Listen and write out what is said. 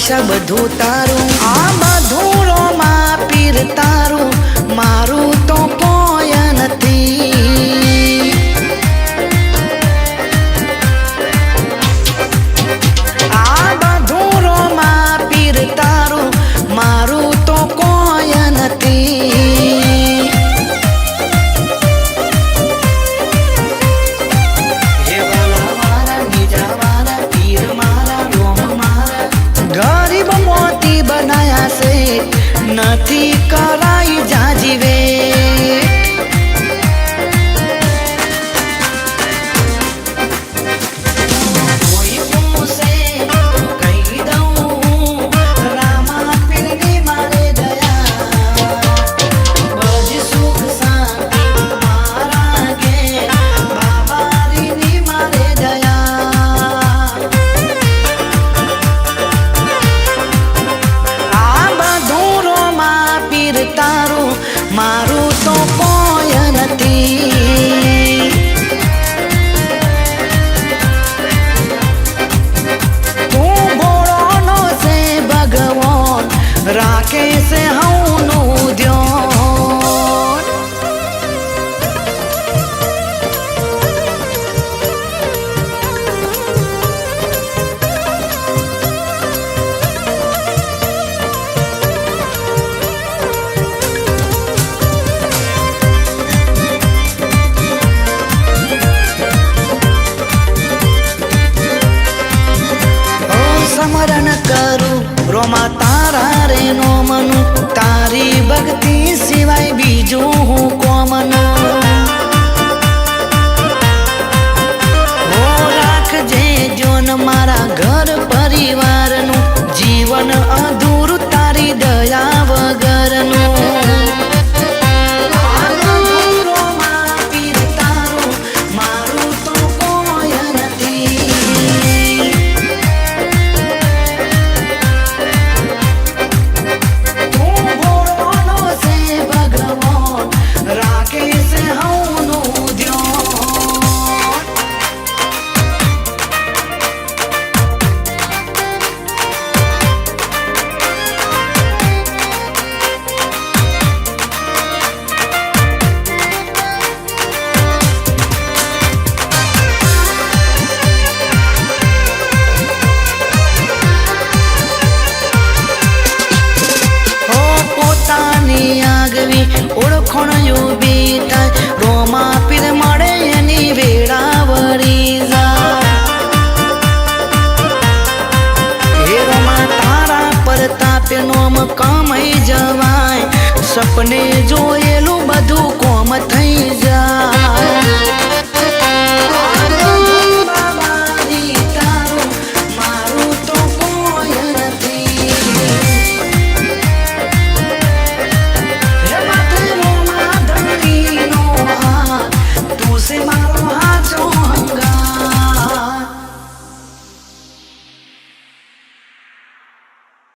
છે બધું તારું, આ બધું રોમા પીર તારું, મારું તો કોઈ નથી. આ બધું રોમા પીર તારું, મારું તો કોઈ નથી. હે વાલા મારા બીજા મારા પીર મારા રોમ મારા, ગરીબ મોતી બનાયા છે નથી કરાઈ જાજીવે. કોઈ પૂછે તો કહી દઉં, રામા પીરની મારે દયા, બજ સુખ શાંતિ મારા ઘેર, બાબારીની મારે દયા. આ બધું રોમા પીર તારું, મારું તો કોઈ નથી. તું ભોળોનો છે ભગવાન, રાખે છે હવનું ધ્યાન. સ્મરણ કરું રોમા તારા રે નોમનું, તારી ભક્તિ સિવાય બીજું હું કોમનું. હો રાખજે જોન મારા ઘર પરિવારનું, જીવન અધૂરું તારી દયા વગરનું. રોમા પીર તારું, મારું તો કોઈ નથી. તું ભોળોનો છે ભગવાન, રાખે છે હવનું ધ્યાન. હો પોતાની આગવી ઓળખણ ઊભી થાય, રોમા પીર મળે એની વેળા વળી જાય. હે રોમા તારા પ્રતાપે નોમ કમાઈ જવાય, સપને જોઈ